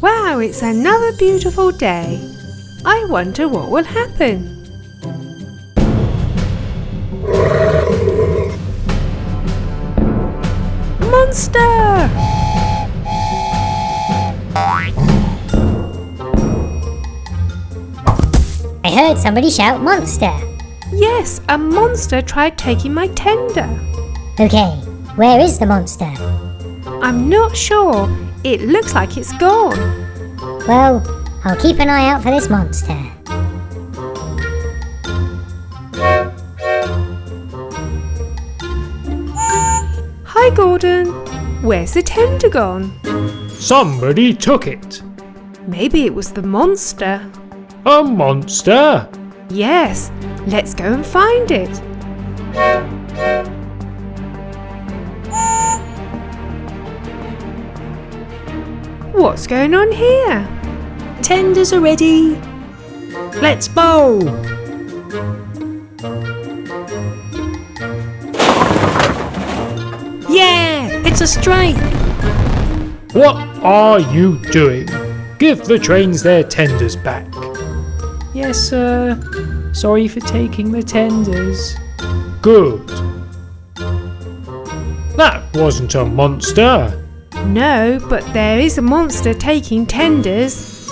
Wow, it's another beautiful day. I wonder what will happen. Monster! I heard somebody shout monster. Yes, a monster tried taking my tender. Okay, where is the monster? I'm not sure. It looks like it's gone. Well, I'll keep an eye out for this monster. Hi, Gordon. Where's the tender gone? Somebody took it. Maybe it was the monster. A monster? Yes, let's go and find it. What's going on here? Tenders are ready. Let's bowl. Yeah, it's a strike. What are you doing? Give the trains their tenders back. Yes, sir. Sorry for taking the tenders. Good. That wasn't a monster. No, but there is a monster taking tenders.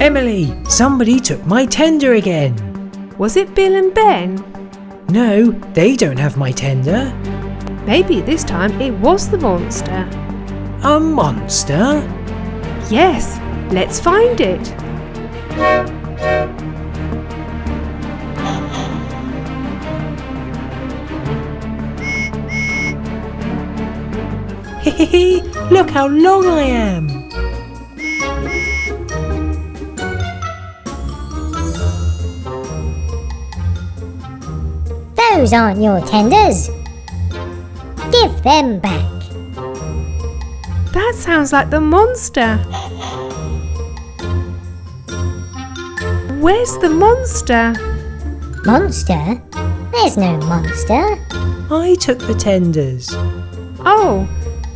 Emily, somebody took my tender again. Was it Bill and Ben? No, they don't have my tender. Maybe this time it was the monster. A monster? Yes, let's find it. Hehehe, look how long I am. Those aren't your tenders. Give them back. That sounds like the monster. Where's the monster? Monster? There's no monster. I took the tenders. Oh,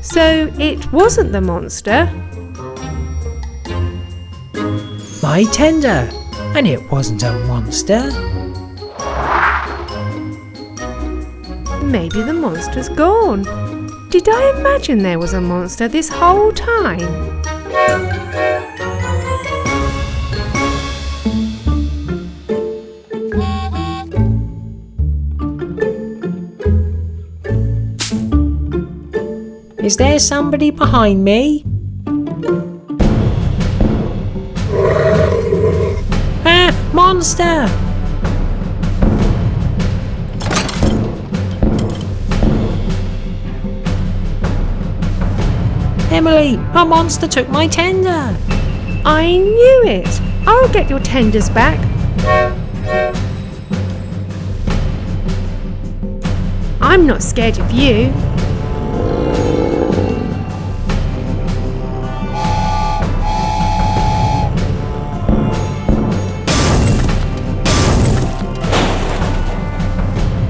so it wasn't the monster? My tender. And it wasn't a monster. Maybe the monster's gone. Did I imagine there was a monster this whole time? Is there somebody behind me? Ah, monster! Emily, a monster took my tender. I knew it. I'll get your tenders back. I'm not scared of you.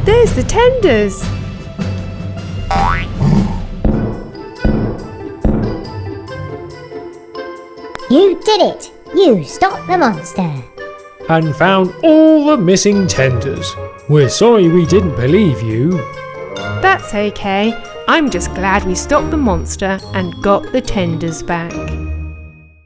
There's the tenders. You did it. You stopped the monster. And found all the missing tenders. We're sorry we didn't believe you. That's okay. I'm just glad we stopped the monster and got the tenders back.